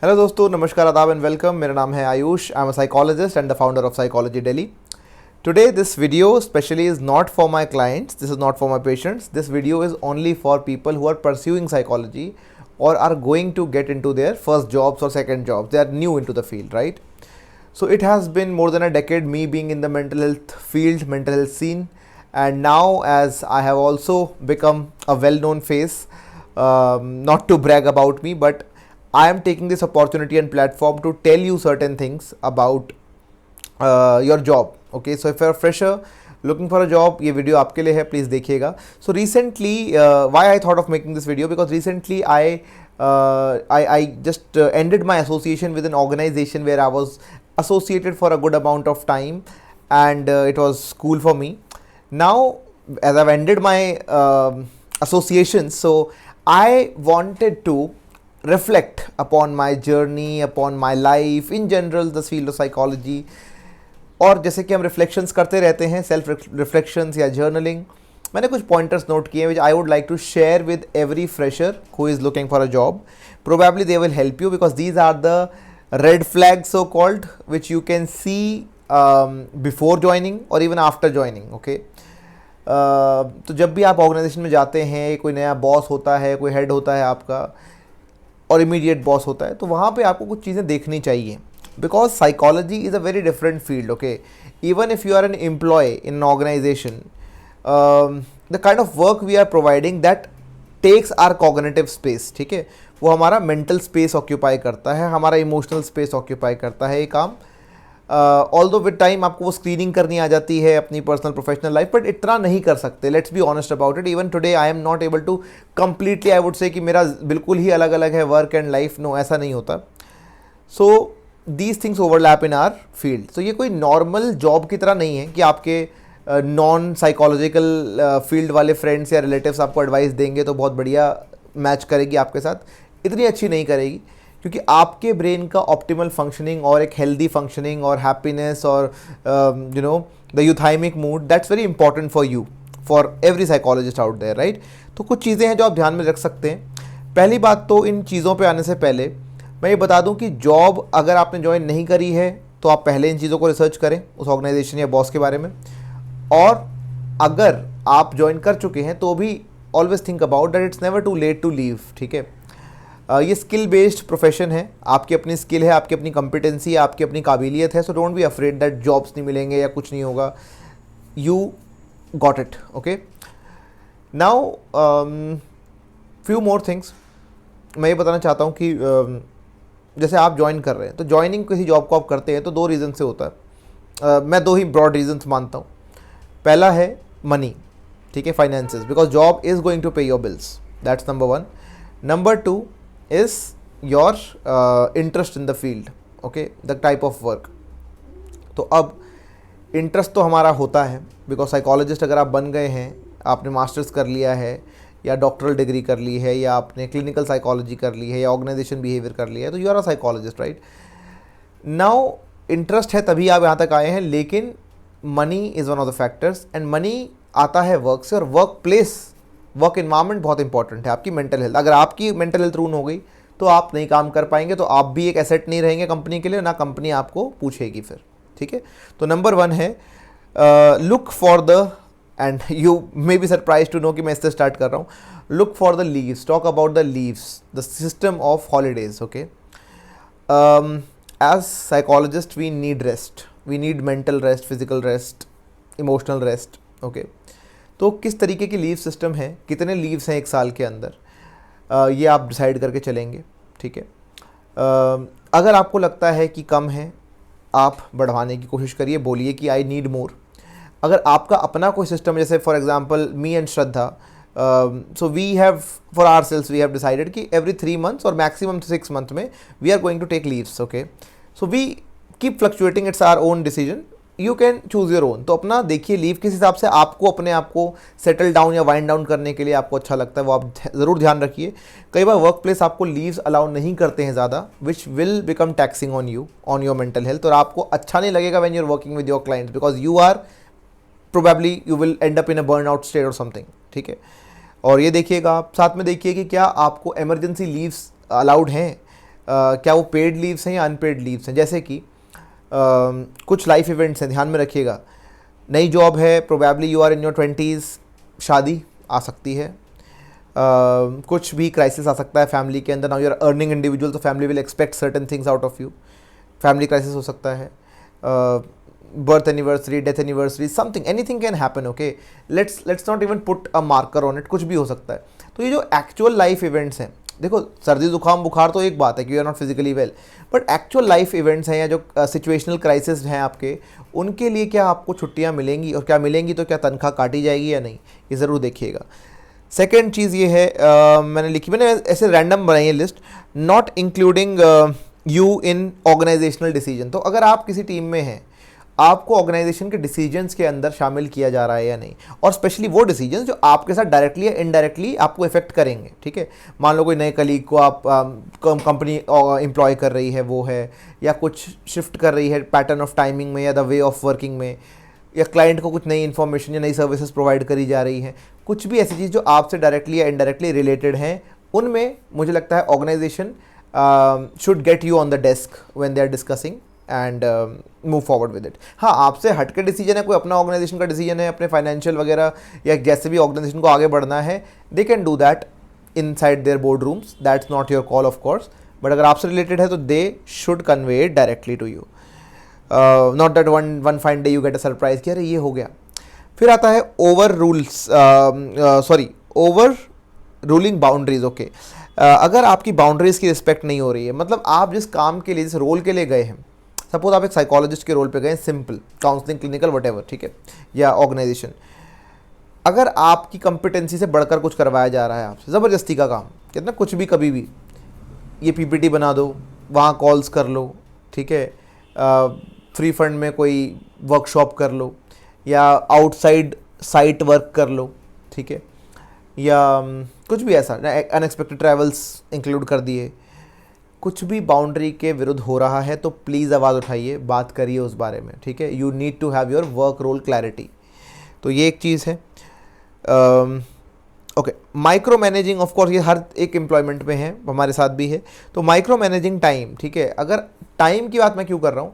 Hello दोस्तों, नमस्कार, आदाब एंड वेलकम। मेरा नाम है Ayush. I am a psychologist and the founder of psychology Delhi. Today this video specially is not for my clients, this is not for my patients, this video is only for people who are pursuing psychology or are going to get into their first jobs or second jobs. They are new into the field, right? So it has been more than a decade me being in the mental health field, mental health scene, and now as I have also become a well-known face, not to brag about me, but I am taking this opportunity and platform to tell you certain things about your job. Okay, so if you're a fresher looking for a job, ये video आपके लिए है, please देखिएगा. So recently, why I thought of making this video, because recently I just ended my association with an organization where I was associated for a good amount of time, and it was cool for me. Now as I've ended my association, so I wanted to reflect upon my journey, upon my life in general, the field of psychology. और जैसे कि हम reflections करते रहते हैं, self reflections या journaling, मैंने कुछ पॉइंटर्स नोट किए which I would like to share with every fresher who is looking for a job. Probably they will help you because these are the red flags so called which you can see before joining और even after joining. Okay, तो जब भी आप organisation में जाते हैं, कोई नया बॉस होता है, कोई हेड होता है आपका और इमीडिएट बॉस होता है, तो वहाँ पे आपको कुछ चीज़ें देखनी चाहिए. Because psychology is a very different field. Okay, even if you are an employee in an organization, the kind of work we are providing that takes our cognitive space. ठीक है, वो हमारा mental space occupy करता है, हमारा emotional space occupy करता है ये काम. Although with time आपको वो screening करनी आ जाती है अपनी personal professional life, but इतना नहीं कर सकते. Let's be honest about it. Even today I am not able to completely, I would say कि मेरा बिल्कुल ही अलग अलग है work and life. No, ऐसा नहीं होता. So these things overlap in are field. तो ये कोई नॉर्मल जॉब की तरह नहीं है कि आपके नॉन साइकोलॉजिकल फील्ड वाले फ्रेंड्स या रिलेटिव्स आपको एडवाइस देंगे तो बहुत बढ़िया मैच करेगी आपके साथ. इतनी अच्छी नहीं करेगी, क्योंकि आपके ब्रेन का ऑप्टिमल फंक्शनिंग और एक हेल्दी फंक्शनिंग और हैप्पीनेस और you know the euthymic mood, that's very important for you, for every psychologist out there, right. तो कुछ चीज़ें हैं जो आप ध्यान में रख सकते हैं. पहली बात तो इन चीज़ों पर आने से पहले मैं ये बता दूं कि जॉब अगर आपने ज्वाइन नहीं करी है तो आप पहले इन चीज़ों को रिसर्च करें उस ऑर्गेनाइजेशन या बॉस के बारे में. और अगर आप ज्वाइन कर चुके हैं तो भी always think about that it's never too late to leave. ठीक है, ये स्किल बेस्ड प्रोफेशन है, आपकी अपनी स्किल है, आपकी अपनी कॉम्पिटेंसी है, आपकी अपनी काबिलियत है. So don't be afraid that jobs नहीं मिलेंगे या कुछ नहीं होगा. You got it. Okay, now few more things मैं ये बताना चाहता हूँ कि जैसे आप ज्वाइन कर रहे हैं, तो ज्वाइनिंग किसी जॉब को आप करते हैं तो दो रीज़न से होता है. मैं दो ही ब्रॉड रीजन्स मानता हूँ. पहला है मनी. ठीक है, finances, because job is going to pay your bills, that's number one. Number two is your interest in the field. Okay, the type of work. तो अब इंटरेस्ट तो हमारा होता है, बिकॉज साइकोलॉजिस्ट अगर आप बन गए हैं, आपने मास्टर्स कर लिया है या डॉक्टरल डिग्री कर ली है या आपने क्लिनिकल साइकोलॉजी कर ली है या ऑर्गेनाइजेशन बिहेवियर कर लिया है, तो you are a psychologist, right. Now interest है तभी आप यहाँ तक आए हैं, लेकिन money is one of the factors. And money आता है वर्क से, और वर्क प्लेस, वर्क इन्वायरमेंट बहुत इंपॉर्टेंट है. आपकी मेंटल हेल्थ, अगर आपकी मेंटल हेल्थ रून हो गई तो आप नहीं काम कर पाएंगे, तो आप भी एक एसेट नहीं रहेंगे कंपनी के लिए, ना कंपनी आपको पूछेगी फिर. ठीक है, तो नंबर वन है look for the, and you may be surprise to know कि मैं इससे स्टार्ट कर रहा हूँ. Look for the leaves, talk about the leaves, the system of holidays. Okay, as psychologist we need rest, we need mental rest, physical rest, emotional rest. Okay, तो किस तरीके की लीव सिस्टम है, कितने लीव्स हैं एक साल के अंदर, ये आप डिसाइड करके चलेंगे. ठीक है, अगर आपको लगता है कि कम है, आप बढ़वाने की कोशिश करिए, बोलिए कि आई नीड मोर. अगर आपका अपना कोई सिस्टम, जैसे for example me and Shraddha, so we have for our sales we have decided कि एवरी 3 months और मैक्सिमम 6 months में we are going to take leaves. Okay, so we keep fluctuating, it's our own decision, you can choose your own. तो अपना देखिए leave किस हिसाब से आपको अपने आप को सेटल डाउन या वाइंड डाउन करने के लिए आपको अच्छा लगता है, वो आप ज़रूर ध्यान रखिए. कई बार वर्क प्लेस आपको लीव्स अलाउ नहीं करते हैं ज़्यादा, which will become taxing on you, on your mental health, और आपको अच्छा नहीं लगेगा when you are working with your clients, because you are probably you will end up in a burnout state or something. ठीक है, और ये देखिएगा आप, साथ में देखिए कि क्या आपको emergency leaves अलाउड हैं. क्या वो पेड लीव्स हैं या अनपेड लीव्स हैं। जैसे कि कुछ लाइफ इवेंट्स हैं, ध्यान में रखिएगा। नई जॉब है, probably you are in your 20s, शादी आ सकती है, कुछ भी क्राइसिस आ सकता है फैमिली के अंदर। Now you are earning individual, तो family will expect certain things out of you. Family crisis हो सकता है, birth anniversary, death anniversary, something, anything can happen. Okay, let's not even put a marker on it, कुछ भी हो सकता है। तो ये जो एक्चुअल लाइफ इवेंट्स हैं, देखो सर्दी जुकाम बुखार तो एक बात है कि you are not physically well, but actual life events हैं या जो सिचुएशनल क्राइसिस हैं आपके, उनके लिए क्या आपको छुट्टियां मिलेंगी, और क्या मिलेंगी तो क्या तनख्वाह काटी जाएगी या नहीं, ये ज़रूर देखिएगा। सेकेंड चीज़ ये है, मैंने ऐसे रैंडम बनाई है list, not including you in organisational decision. तो अगर आप किसी टीम में हैं, आपको ऑर्गेनाइजेशन के डिसीजंस के अंदर शामिल किया जा रहा है या नहीं, और स्पेशली वो डिसीजंस जो आपके साथ डायरेक्टली या इनडायरेक्टली आपको इफेक्ट करेंगे। ठीक है, मान लो कोई नए कलीग को आप कंपनी एम्प्लॉय कर रही है वो है, या कुछ शिफ्ट कर रही है पैटर्न ऑफ टाइमिंग में या द वे ऑफ वर्किंग में, या क्लाइंट को कुछ नई इन्फॉर्मेशन या नई सर्विसेज प्रोवाइड करी जा रही हैं, कुछ भी ऐसी चीज़ जो आपसे डायरेक्टली या इनडायरेक्टली रिलेटेड हैं, उनमें मुझे लगता है organisation should get you on the desk when they are discussing and move forward with it. हाँ, आपसे हट के डिसीजन है, कोई अपना ऑर्गेनाइजेशन का डिसीजन है, अपने फाइनेंशियल वगैरह या जैसे भी ऑर्गेनाइजेशन को आगे बढ़ना है, they can do that inside their board rooms, that's not your call of course, but अगर आपसे रिलेटेड है तो they should convey it directly to you, not that one fine day you get a surprise कि अरे ये हो गया। फिर आता है ओवर रूलिंग बाउंड्रीज। ओके, अगर आपकी बाउंड्रीज की रिस्पेक्ट नहीं हो रही है, मतलब आप जिस काम के लिए, जिस रोल के लिए गए हैं, सपोज आप एक साइकोलॉजिस्ट के रोल पे गए, सिंपल काउंसलिंग, क्लिनिकल, व्हाटएवर, ठीक है, या ऑर्गेनाइजेशन, अगर आपकी कंपिटेंसी से बढ़कर कुछ करवाया जा रहा है आपसे, ज़बरदस्ती का काम, कहते ना कुछ भी कभी भी, ये पीपीटी बना दो, वहाँ कॉल्स कर लो, ठीक है, फ्री फंड में कोई वर्कशॉप कर लो, या आउटसाइड साइट वर्क कर लो, ठीक है, या कुछ भी ऐसा, अनएक्सपेक्टेड ट्रैवल्स इंक्लूड कर दिए, कुछ भी बाउंड्री के विरुद्ध हो रहा है तो प्लीज़ आवाज़ उठाइए, बात करिए उस बारे में। ठीक है, you need to have your work role clarity. तो ये एक चीज़ है। Okay, micromanaging, of course ये हर एक एम्प्लॉयमेंट में है, हमारे साथ भी है। तो माइक्रो मैनेजिंग टाइम, ठीक है, अगर टाइम की बात मैं क्यों कर रहा हूँ,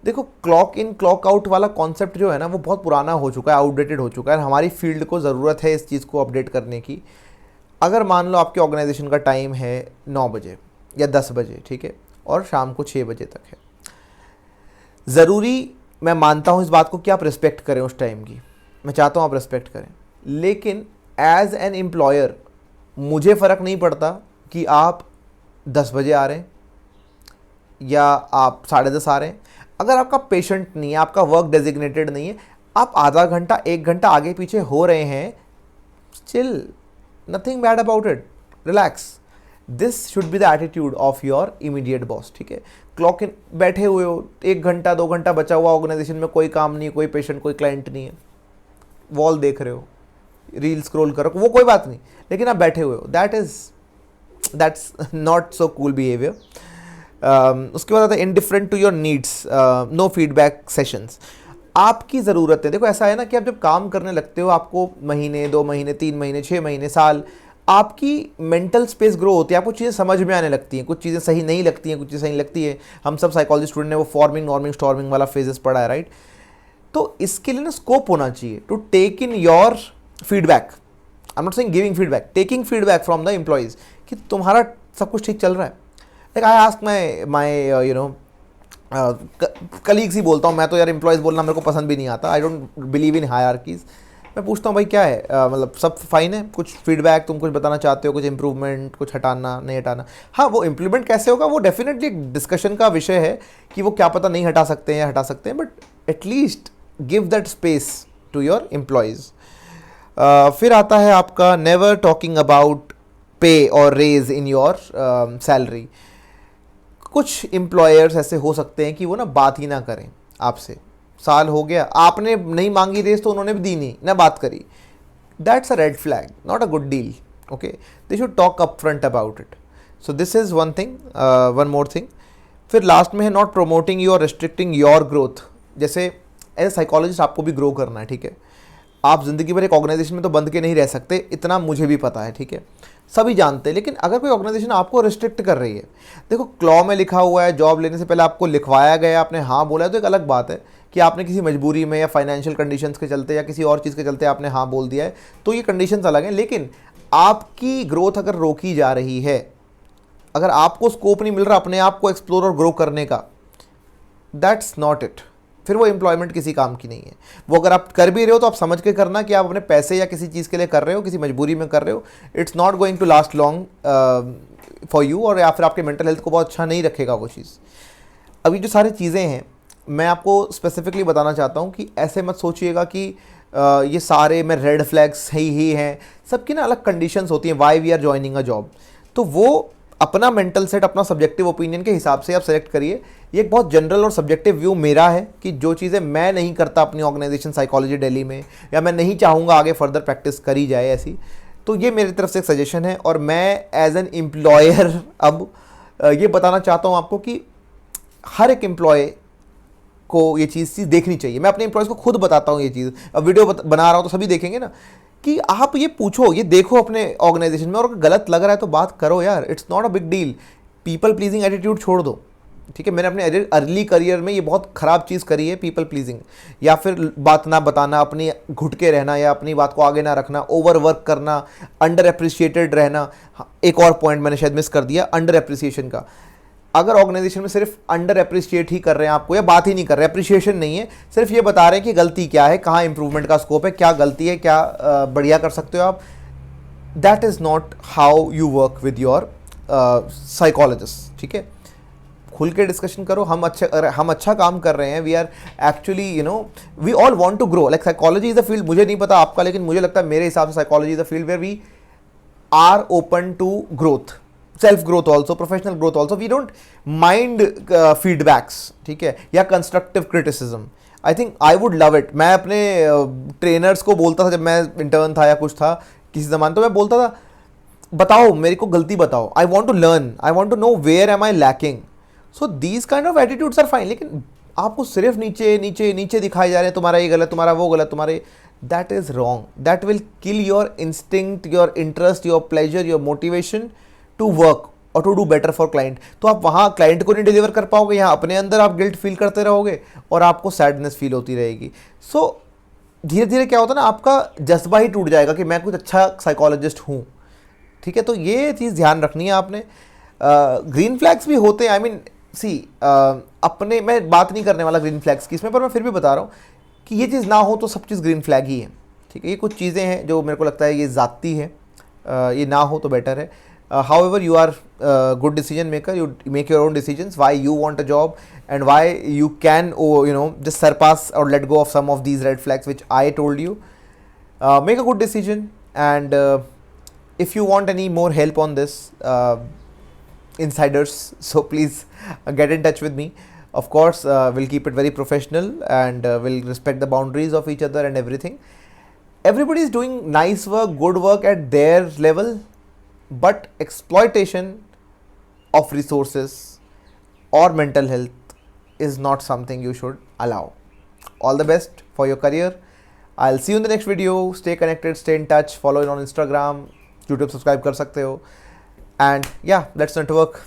देखो क्लॉक इन क्लॉक आउट वाला कॉन्सेप्ट जो है ना, वो बहुत पुराना हो चुका है, आउटडेटेड हो चुका है। हमारी फील्ड को ज़रूरत है इस चीज़ को अपडेट करने की। अगर मान लो आपके ऑर्गेनाइजेशन का टाइम है 9 बजे या 10 बजे, ठीक है, और शाम को 6 बजे तक है, ज़रूरी, मैं मानता हूँ इस बात को कि आप रिस्पेक्ट करें उस टाइम की, मैं चाहता हूँ आप रिस्पेक्ट करें, लेकिन एज एन एम्प्लॉयर मुझे फ़र्क नहीं पड़ता कि आप 10 बजे आ रहे हैं या आप 10:30 आ रहे हैं। अगर आपका पेशेंट नहीं है, आपका वर्क डेजिग्नेटेड नहीं है, आप आधा घंटा 1 घंटा आगे पीछे हो रहे हैं, chill, nothing bad about it, relax. This should be the attitude of your immediate boss. ठीक है, क्लॉक इन, बैठे हुए हो, 1 घंटा 2 घंटा बचा हुआ, ऑर्गेनाइजेशन में कोई काम नहीं, कोई पेशेंट, कोई क्लाइंट नहीं है, वॉल देख रहे हो, रील स्क्रॉल करो, वो कोई बात नहीं, लेकिन आप बैठे हुए हो, that's not so cool behaviour. उसके बाद आता है indifferent to your needs, no feedback sessions. आपकी ज़रूरत है, देखो ऐसा है ना कि आप जब काम करने लगते हो, आपको महीने, 2 महीने, 3 महीने, 6 महीने, साल, आपकी मेंटल स्पेस ग्रो होती है, आपको चीज़ें समझ में आने लगती हैं, कुछ चीज़ें सही नहीं लगती हैं, कुछ चीज़ें सही लगती है। हम सब साइकोलॉजी स्टूडेंट ने वो फॉर्मिंग, नॉर्मिंग, स्टॉर्मिंग वाला फेजेस पढ़ा है, राइट? तो इसके लिए ना स्कोप होना चाहिए to take in your feedback. I am not saying giving feedback, taking feedback from the employees कि तुम्हारा सब कुछ ठीक चल रहा है। Like I ask my you know colleagues ही बोलता हूँ मैं तो, यार एम्प्लॉइज़ बोलना मेरे को पसंद भी नहीं आता, आई डोंट बिलीव इन हायरार्कीज़। मैं पूछता हूँ भाई क्या है, मतलब सब फाइन है, कुछ फीडबैक, तुम कुछ बताना चाहते हो, कुछ इंप्रूवमेंट, कुछ हटाना, नहीं हटाना। हाँ, वो इम्प्लीमेंट कैसे होगा वो डेफिनेटली डिस्कशन का विषय है कि वो क्या पता नहीं हटा सकते हैं या हटा सकते हैं, but at least give that space to your employees. फिर आता है आपका नेवर टॉकिंग अबाउट पे और रेज इन योर सैलरी। कुछ एम्प्लॉयर्स ऐसे हो सकते हैं कि वो ना बात ही ना करें आपसे, साल हो गया, आपने नहीं मांगी रेस तो उन्होंने भी दी नहीं, ना बात करी, that's a red flag, not a good deal. Okay, they should talk up front about it. So this is one thing, one more thing. फिर लास्ट में है नॉट प्रोमोटिंग यू और रिस्ट्रिक्टिंग योर ग्रोथ। जैसे as a psychologist आपको भी grow करना है, ठीक है, आप ज़िंदगी भर एक ऑर्गेनाइजेशन में तो बंद के नहीं रह सकते, इतना मुझे भी पता है, ठीक है। सभी जानते हैं, लेकिन अगर कोई ऑर्गेनाइजेशन आपको रिस्ट्रिक्ट कर रही है, देखो क्लॉ में लिखा हुआ है जॉब लेने से पहले आपको लिखवाया गया, आपने हाँ बोला है, तो एक अलग बात है कि आपने किसी मजबूरी में या फाइनेंशियल कंडीशंस के चलते या किसी और चीज़ के चलते आपने हाँ बोल दिया है, तो ये कंडीशंस अलग हैं। लेकिन आपकी ग्रोथ अगर रोकी जा रही है, अगर आपको स्कोप नहीं मिल रहा अपने आप को एक्सप्लोर और ग्रो करने का, दैट्स नॉट इट। फिर वो एम्प्लॉयमेंट किसी काम की नहीं है। वो अगर आप कर भी रहे हो तो आप समझ के करना कि आप अपने पैसे या किसी चीज़ के लिए कर रहे हो, किसी मजबूरी में कर रहे हो। It's not going to last long for you, और या फिर आपके मेंटल हेल्थ को बहुत अच्छा नहीं रखेगा वो चीज़। अभी जो सारी चीज़ें हैं मैं आपको स्पेसिफिकली बताना चाहता हूँ कि ऐसे मत सोचिएगा कि ये सारे में रेड फ्लैग्स ही हैं। सबकी ना अलग कंडीशंस होती हैं why we are joining a job. तो वो अपना मेंटल सेट, अपना सब्जेक्टिव ओपिनियन के हिसाब से आप सेलेक्ट करिए। ये एक बहुत जनरल और सब्जेक्टिव व्यू मेरा है कि जो चीज़ें मैं नहीं करता अपनी ऑर्गेनाइजेशन साइकोलॉजी दिल्ली में, या मैं नहीं चाहूँगा आगे फर्दर प्रैक्टिस करी जाए ऐसी, तो ये मेरी तरफ से एक सजेशन है। और मैं एज एन एम्प्लॉयर अब ये बताना चाहता हूँ आपको कि हर एक एम्प्लॉय को ये चीज़ देखनी चाहिए। मैं अपने एम्प्लॉयज़ को खुद बताता हूँ ये चीज़। अब वीडियो बना रहा हूँ तो सभी देखेंगे ना, कि आप ये पूछो, ये देखो अपने ऑर्गेनाइजेशन में, और अगर गलत लग रहा है तो बात करो यार, it's not a big deal. People pleasing attitude छोड़ दो, ठीक है। मैंने अपने अर्ली करियर में ये बहुत ख़राब चीज़ करी है, पीपल प्लीजिंग, या फिर बात ना बताना, अपनी घुट के रहना या अपनी बात को आगे ना रखना, ओवर वर्क करना, अंडर एप्रिशिएटेड रहना। एक और पॉइंट मैंने शायद मिस कर दिया, अंडर एप्रिसिएशन का। अगर ऑर्गेनाइजेशन में सिर्फ अंडर एप्रिशिएट ही कर रहे हैं आपको, या बात ही नहीं कर रहे, एप्रिशिएशन नहीं है, सिर्फ ये बता रहे हैं कि गलती क्या है, कहाँ इंप्रूवमेंट का स्कोप है, क्या गलती है, क्या बढ़िया कर सकते हो आप, that is not how you work with your psychologist, ठीक है। खुल के डिस्कशन करो। हम अच्छा काम कर रहे हैं, we are actually we all want to grow. Like psychology is a field, मुझे नहीं पता आपका, लेकिन मुझे लगता है मेरे हिसाब से psychology is a field where we are open to growth, self growth also, professional growth also. We don't mind feedbacks, ठीक है, या constructive criticism. I think I would love it. मैं अपने ट्रेनर्स को बोलता था जब मैं इंटर्न था या कुछ था किसी ज़माने, तो मैं बोलता था बताओ मेरे को गलती बताओ, I want to learn, I want to know where am I lacking. So these kind of attitudes are fine. लेकिन आपको सिर्फ नीचे नीचे नीचे दिखाए जा रहे हैं, तुम्हारा ये गलत, तुम्हारा वो गलत, तुम्हारे, that is wrong. That will kill your instinct, your interest, your pleasure, your motivation to work और to do better for client. तो आप वहाँ क्लाइंट को नहीं डिलीवर कर पाओगे, यहाँ अपने अंदर आप गिल्ट फील करते रहोगे और आपको सैडनेस फील होती रहेगी। सो धीरे धीरे क्या होता है ना, आपका जज्बा ही टूट जाएगा कि मैं कुछ अच्छा साइकोलॉजिस्ट हूँ, ठीक है। तो ये चीज़ ध्यान रखनी है आपने। ग्रीन फ्लैग्स भी होते हैं, आई मीन सी, अपने, मैं बात नहीं करने वाला ग्रीन फ्लैग्स की इसमें, पर मैं फिर भी बता रहा हूँ कि ये चीज़ ना हो तो सब चीज़ ग्रीन फ्लैग ही है, ठीक है। ये कुछ चीज़ें हैं जो मेरे को लगता है ये ज़ाती है, ये ना हो तो बेटर है। However, you are a good decision maker. You make your own decisions. Why you want a job, and why you can, just surpass or let go of some of these red flags which I told you. Make a good decision, and if you want any more help on this, insiders, so please get in touch with me. Of course, we'll keep it very professional, and we'll respect the boundaries of each other and everything. Everybody is doing nice work, good work at their level. But exploitation of resources or mental health is not something you should allow. All the best for your career. I'll see you in the next video. Stay connected, stay in touch, follow it on Instagram, YouTube subscribe कर सकते हो, and yeah, let's network.